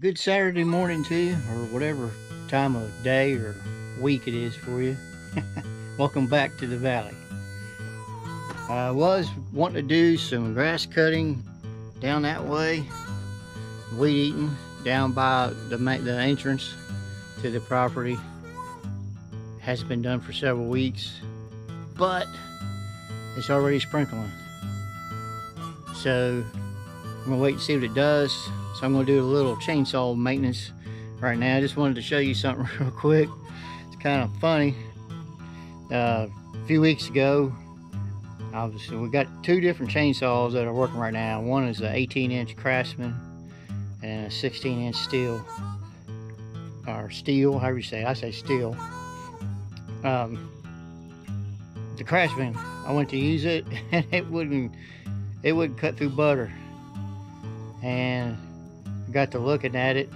Good Saturday morning to you, or whatever time of day or week it is for you. Welcome back to the valley. I was wanting to do some grass cutting down that way, weed eating down by the entrance to the property. It hasn't been done for several weeks, but it's already sprinkling. So I'm gonna wait and see what it does. So I'm gonna do a little chainsaw maintenance right now. I just wanted to show you something real quick. It's kind of funny. A few weeks ago, obviously we got two different chainsaws that are working right now. One is an 18-inch Craftsman and a 16-inch steel, or steel, however you say it. I say steel. The Craftsman, I went to use it and it wouldn't cut through butter. And I got to looking at it,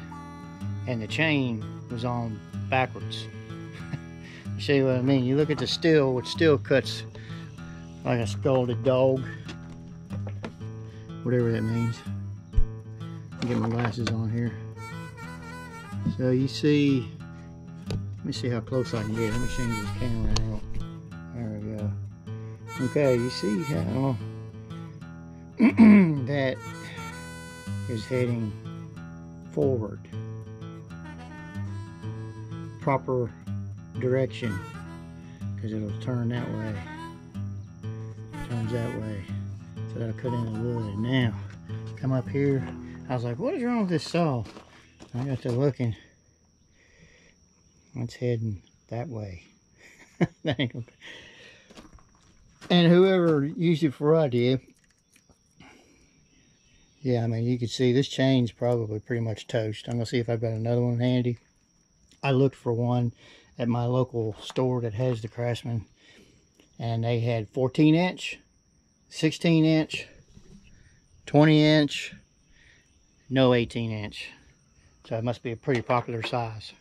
and the chain was on backwards. Show you what I mean. You look at the steel, which still cuts like a scalded dog, whatever that means. Get my glasses on here. So you see, let me see how close I can get. Let me change this camera out. There we go. Okay, you see how that is heading forward, proper direction, because it'll turn that way, turns that way, so that'll cut in the wood. Now come up here, I was like, what is wrong with this saw? I got to looking, it's heading that way. And whoever used it for idea, yeah, I mean, you can see this chain's probably pretty much toast. I'm gonna see if I've got another one handy. I looked for one at my local store that has the Craftsman, and they had 14-inch, 16-inch, 20-inch, no 18-inch. So it must be a pretty popular size.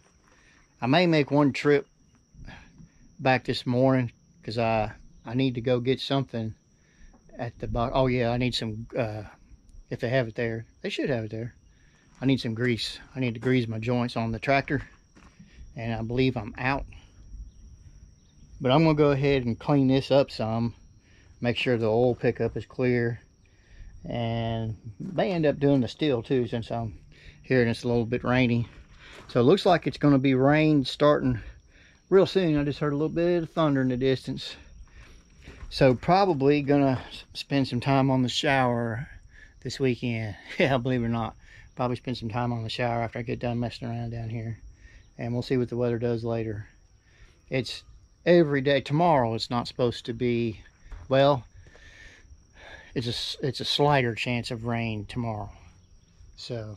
I may make one trip back this morning because I need to go get something at the bottom. Oh yeah, I need some. If they have it there, they should have it there. I need some grease. I need to grease my joints on the tractor, and I believe I'm out. But I'm gonna go ahead and clean this up some, make sure the oil pickup is clear, and may end up doing the steel too, since I'm here and it's a little bit rainy. So it looks like it's gonna be rain starting real soon. I just heard a little bit of thunder in the distance. So probably gonna spend some time on the shower this weekend. Yeah, believe it or not, probably spend some time on the shower after I get done messing around down here, and we'll see what the weather does later. It's every day. Tomorrow it's not supposed to be, well, it's a slighter chance of rain tomorrow, so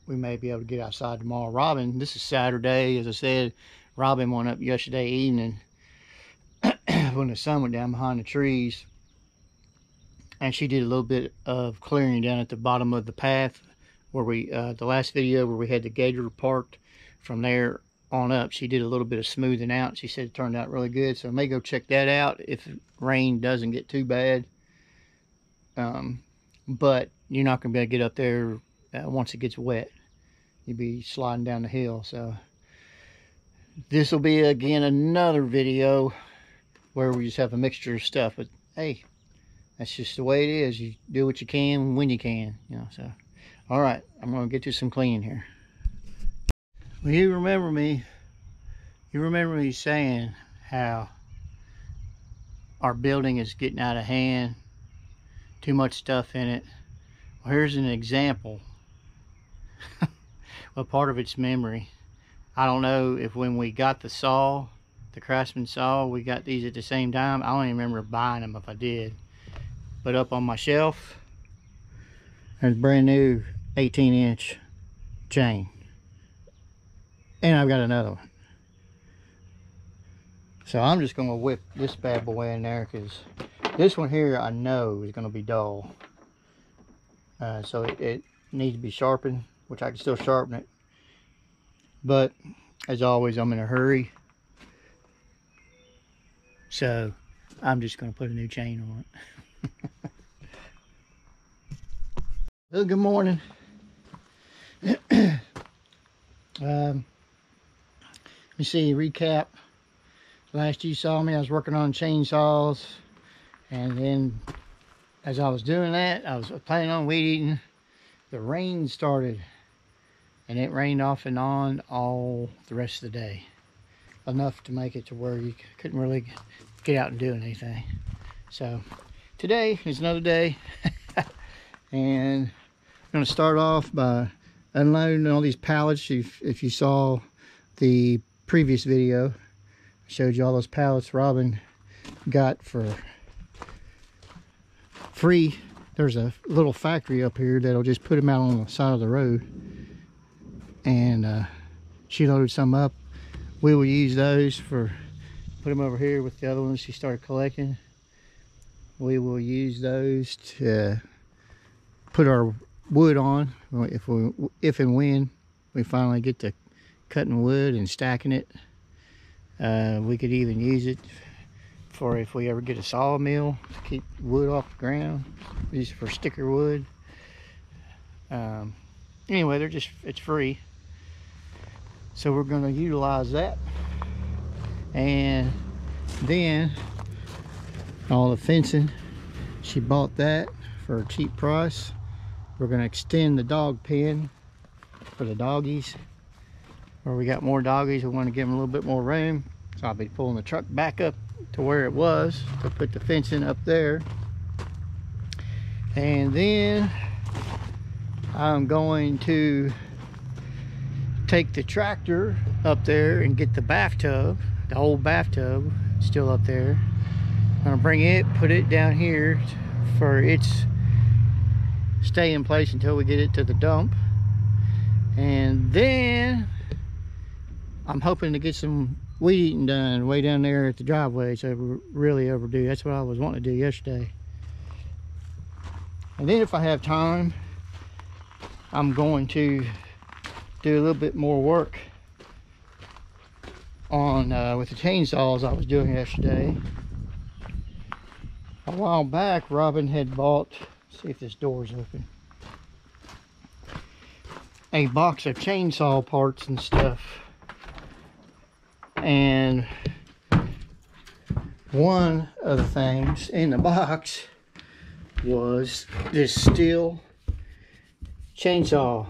we may be able to get outside tomorrow. Robin, this is Saturday, as I said, Robin went up yesterday evening when the sun went down behind the trees, and she did a little bit of clearing down at the bottom of the path where we, the last video where we had the gator parked. From there on up, she did a little bit of smoothing out. She said it turned out really good, so I may go check that out if rain doesn't get too bad. But you're not going to be able to get up there once it gets wet. You'll be sliding down the hill. So this will be, again, another video where we just have a mixture of stuff. But hey, that's just the way it is. You do what you can when you can, you know. So, all right, I'm gonna get to some cleaning here. Well, you remember me saying how our building is getting out of hand, too much stuff in it. Well, here's an example. Well, part of its memory. I don't know if when we got the saw, the Craftsman saw, we got these at the same time. I don't even remember buying them if I did. But up on my shelf, there's a brand new 18-inch chain, and I've got another one. So I'm just gonna whip this bad boy in there, because this one here I know is gonna be dull. So it needs to be sharpened, which I can still sharpen it, but as always, I'm in a hurry, so I'm just gonna put a new chain on it. Well, good morning. Let me see, recap. Last you saw me, I was working on chainsaws, and then as I was doing that, I was planning on weed eating. The rain started, and it rained off and on all the rest of the day. Enough to make it to where you couldn't really get out and do anything. So today is another day. And I'm going to start off by unloading all these pallets. If you saw the previous video, I showed you all those pallets Robin got for free. There's a little factory up here that'll just put them out on the side of the road, and she loaded some up. We will use those for, put them over here with the other ones she started collecting. We will use those to put our wood on if and when we finally get to cutting wood and stacking it. We could even use it for if we ever get a sawmill to keep wood off the ground. Use it for sticker wood. Anyway, it's free, so we're going to utilize that. And then all the fencing, she bought that for a cheap price. We're going to extend the dog pen for the doggies. Where we got more doggies, we want to give them a little bit more room. So I'll be pulling the truck back up to where it was to put the fencing up there. And then I'm going to take the tractor up there and get the bathtub, the old bathtub still up there. I'm gonna bring it, put it down here for its stay in place until we get it to the dump. And then I'm hoping to get some weed eating done way down there at the driveway, so we're really overdue. That's what I was wanting to do yesterday. And then if I have time, I'm going to do a little bit more work on with the chainsaws I was doing yesterday. A while back, Robin had bought, let's see if this door's open, a box of chainsaw parts and stuff. And one of the things in the box was this steel chainsaw.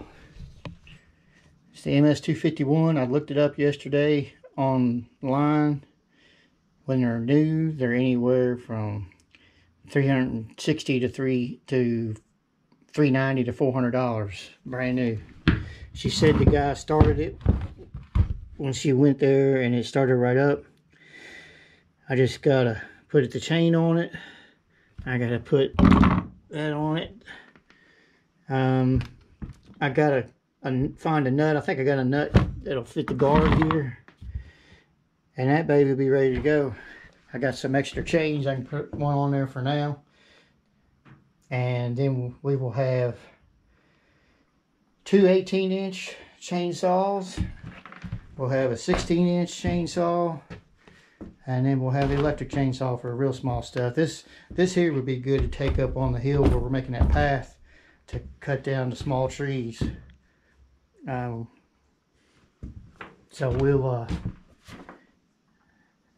It's the MS-251. I looked it up yesterday online. When they're new, they're anywhere from $360 to $390 to $400, brand new. She said the guy started it when she went there and it started right up. I just gotta put the chain on it. I gotta put that on it. I gotta find a nut. I think I got a nut that'll fit the guard here, and that baby will be ready to go. I got some extra chains. I can put one on there for now, and then we will have two 18-inch chainsaws. We'll have a 16-inch chainsaw, and then we'll have the electric chainsaw for real small stuff. This here would be good to take up on the hill where we're making that path to cut down the small trees. So we'll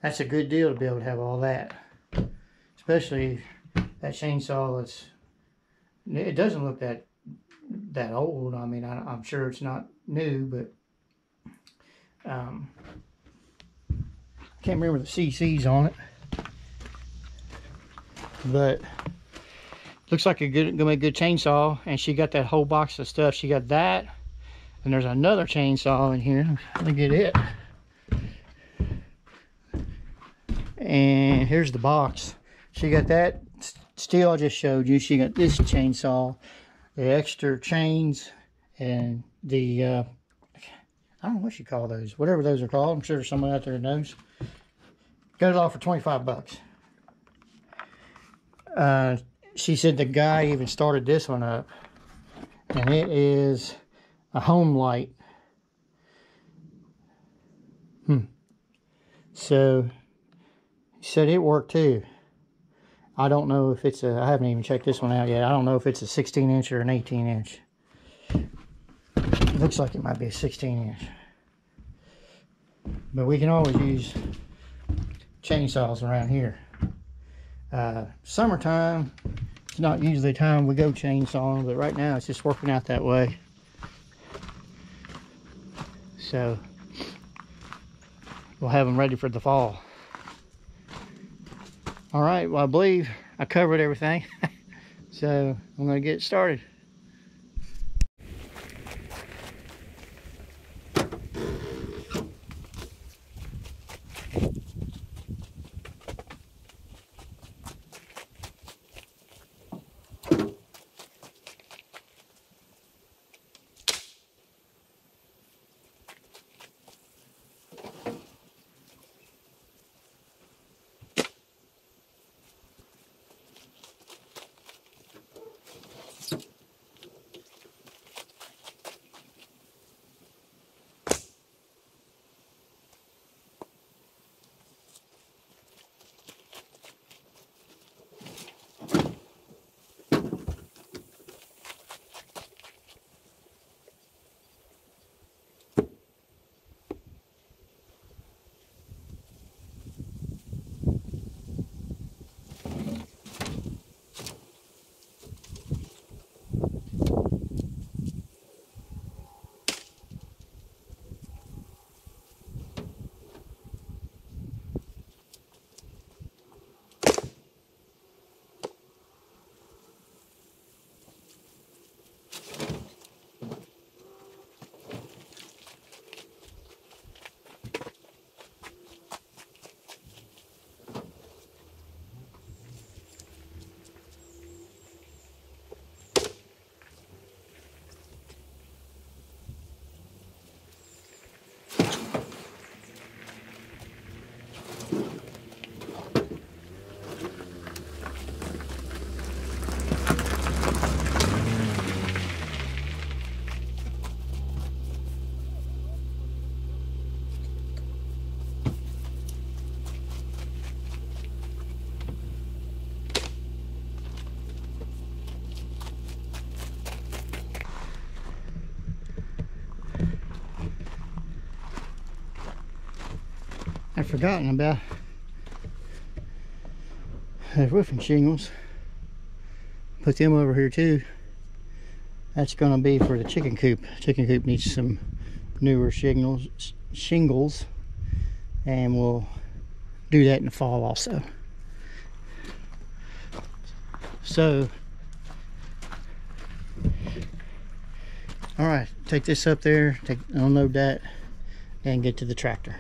that's a good deal to be able to have all that, especially that chainsaw. It doesn't look that old. I mean, I'm sure it's not new, but can't remember the CCs on it, but looks like gonna be a good chainsaw. And she got that whole box of stuff. She got that, and there's another chainsaw in here. Let me get it. And here's the box. She got that steel I just showed you. She got this chainsaw, the extra chains, and the I don't know what you call those, whatever those are called. I'm sure there's someone out there that knows. Got it all for 25 bucks. She said the guy even started this one up, and it is a home light. So he said it worked too. I don't know if it's I haven't even checked this one out yet. I don't know if it's a 16-inch or an 18-inch. Looks like it might be a 16-inch. But we can always use chainsaws around here. Summertime, it's not usually the time we go chainsawing, but right now it's just working out that way. So we'll have them ready for the fall. All right, well, I believe I covered everything. So I'm going to get started. I've forgotten about the roofing shingles. Put them over here too. That's going to be for the chicken coop. Chicken coop needs some newer shingles, and we'll do that in the fall also. So, all right, take this up there, unload that, and get to the tractor.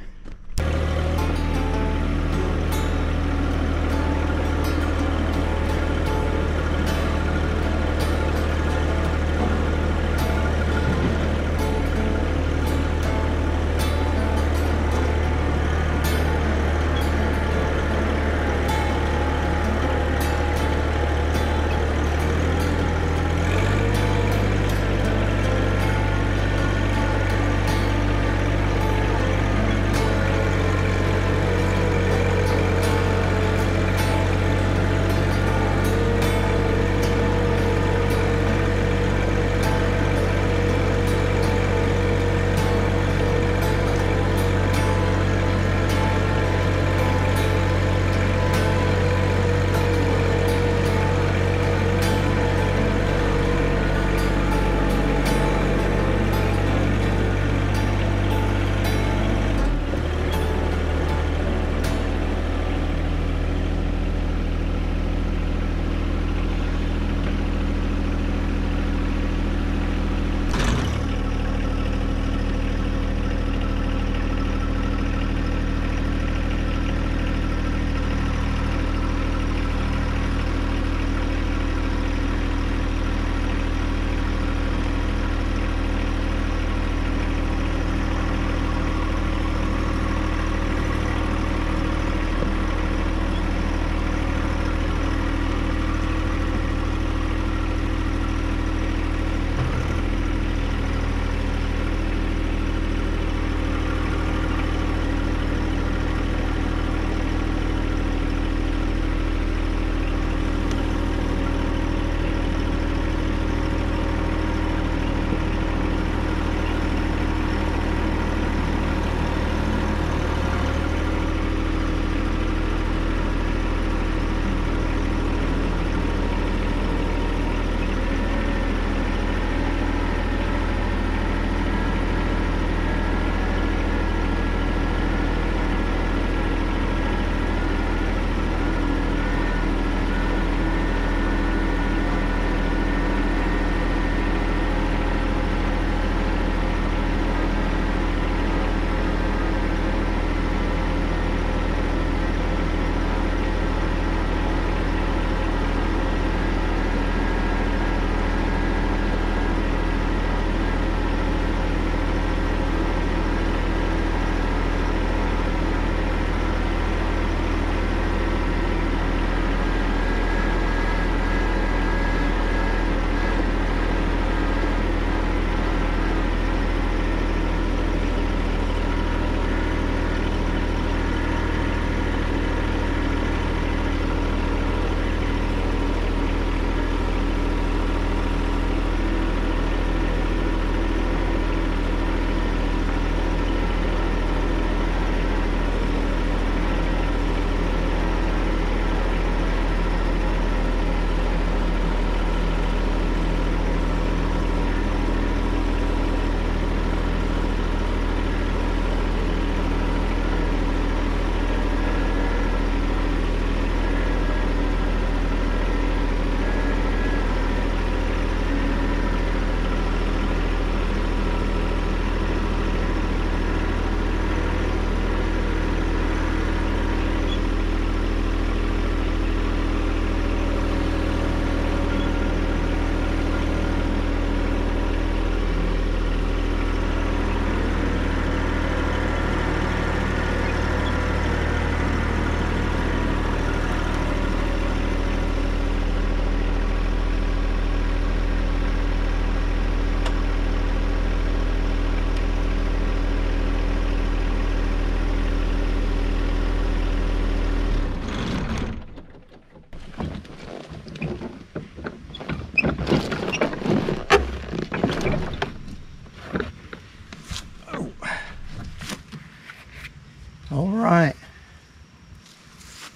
right.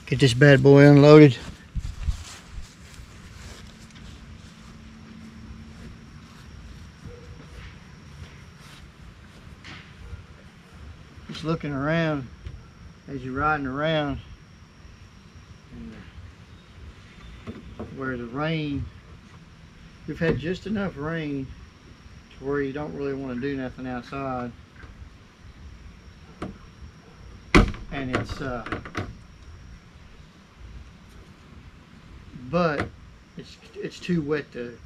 Get this bad boy unloaded. Just looking around as you're riding around, and where the rain, we've had just enough rain to where you don't really want to do nothing outside. And but it's too wet to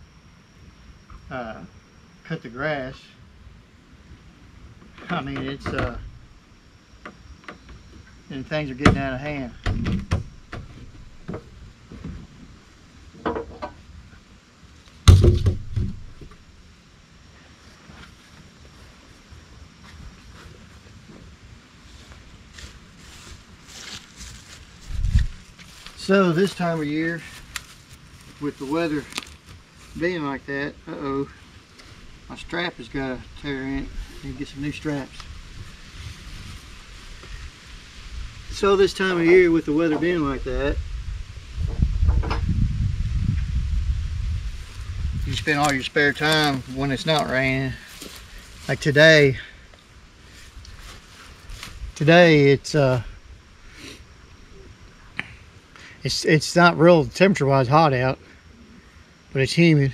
cut the grass. I mean, it's and things are getting out of hand. So this time of year, with the weather being like that, my strap has got to tear in. I need to get some new straps. So this time of year, with the weather being like that, you spend all your spare time when it's not raining. Like today it's not real temperature-wise hot out, but it's humid.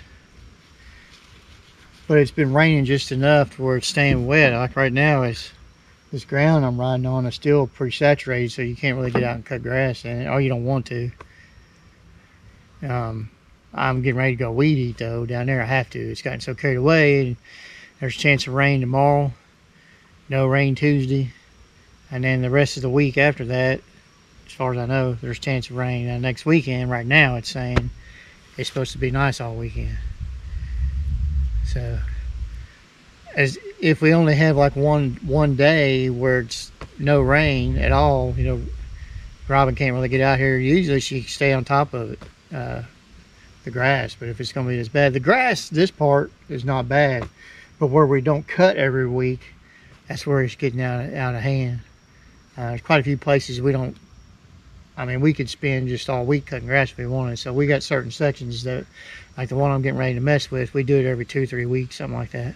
But it's been raining just enough to where it's staying wet. Like right now, this ground I'm riding on is still pretty saturated, so you can't really get out and cut grass in it, or you don't want to. I'm getting ready to go weed eat though. Down there I have to. It's gotten so carried away. And there's a chance of rain tomorrow. No rain Tuesday. And then the rest of the week after that, as far as I know, there's a chance of rain. Now next weekend, right now it's saying it's supposed to be nice all weekend. So, as if we only have like one day where it's no rain at all, you know, Robin can't really get out here. Usually she can stay on top of it, the grass. But if it's going to be this bad, the grass, this part is not bad, but where we don't cut every week, that's where it's getting out of hand. There's quite a few places we don't. I mean, we could spend just all week cutting grass if we wanted. So we got certain sections that, like the one I'm getting ready to mess with, we do it every 2-3 weeks, something like that.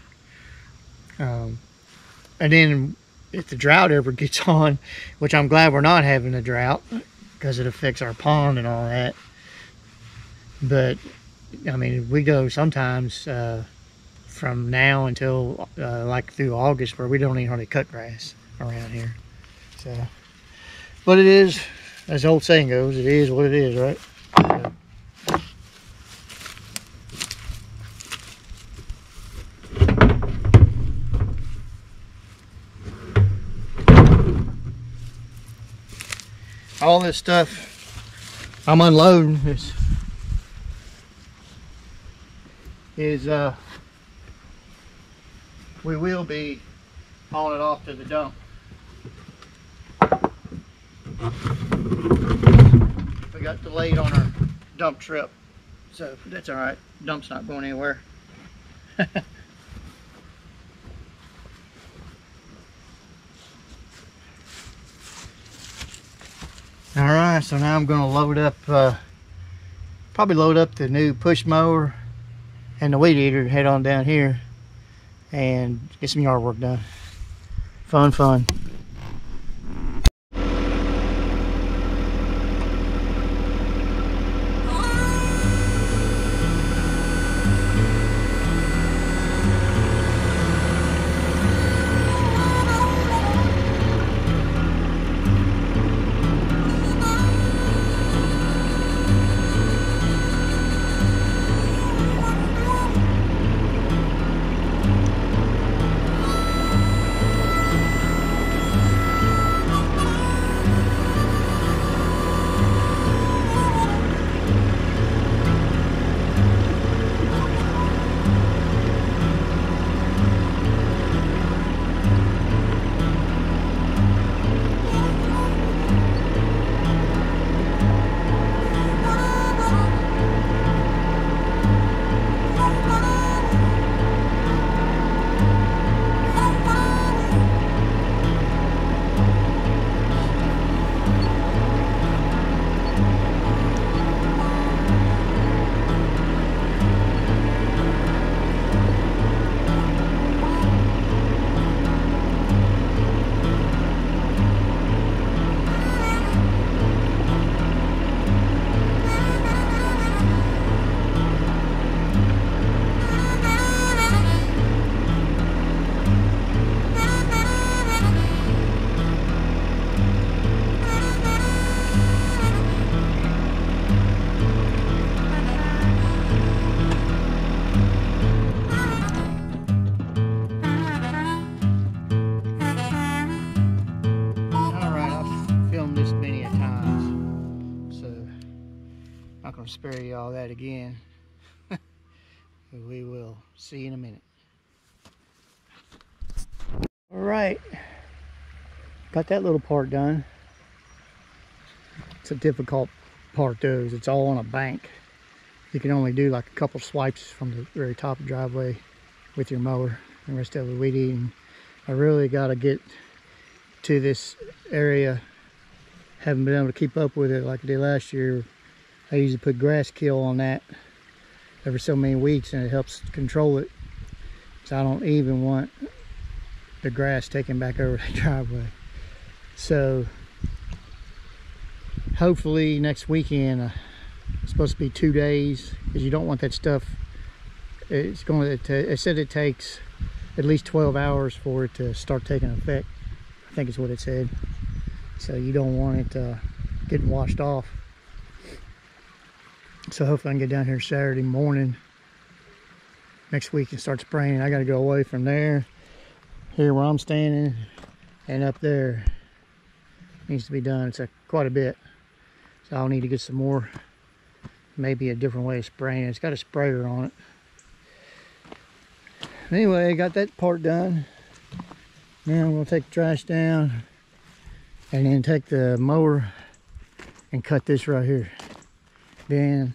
And then if the drought ever gets on, which I'm glad we're not having a drought because it affects our pond and all that. But I mean, we go sometimes from now until like through August where we don't even hardly cut grass around here. So, but it is, as the old saying goes, it is what it is, right? So. All this stuff I'm unloading is we will be hauling it off to the dump. We got delayed on our dump trip, so that's all right. Dump's not going anywhere. All right, so now I'm going to load up, probably load up the new push mower and the weed eater and head on down here and get some yard work done. Fun. spare you all that again. We will see you in a minute. All right, got that little part done. It's a difficult part though, is it's all on a bank. You can only do like a couple swipes from the very top of the driveway with your mower. The rest of it weed eating. I really got to get to this area. Haven't been able to keep up with it like I did last year. I usually put grass kill on that every so many weeks, and it helps control it. So I don't even want the grass taken back over the driveway. So hopefully next weekend, it's supposed to be 2 days, because you don't want that stuff. It's going to, it said it takes at least 12 hours for it to start taking effect. I think is what it said. So you don't want it getting washed off. So hopefully I can get down here Saturday morning next week and start spraying. I got to go away from there, here where I'm standing, and up there. Needs to be done. It's quite a bit. So I'll need to get some more, maybe a different way of spraying it. It's got a sprayer on it. Anyway, I got that part done. Now I'm going to take the trash down and then take the mower and cut this right here. Then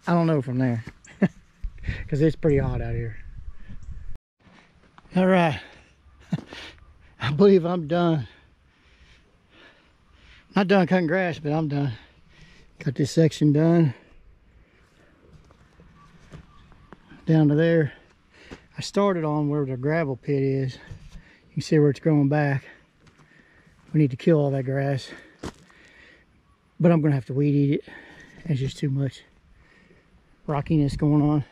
I don't know from there, because it's pretty hot out here. All right, I believe I'm done. Not done cutting grass, but I'm done. Got this section done down to there. I started on where the gravel pit is. You can see where it's growing back. We need to kill all that grass, but I'm gonna have to weed eat it. It's just too much rockiness going on.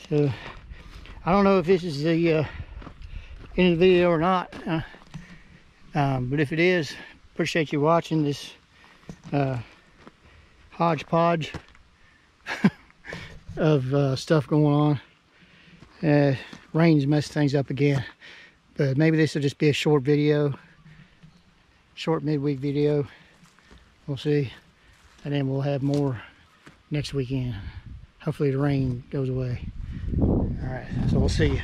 So I don't know if this is the end of the video or not, but if it is, appreciate you watching this hodgepodge of stuff going on. Rain's messed things up again, but maybe this will just be a short video, short midweek video. We'll see, and then we'll have more next weekend. Hopefully the rain goes away. All right, so we'll see you.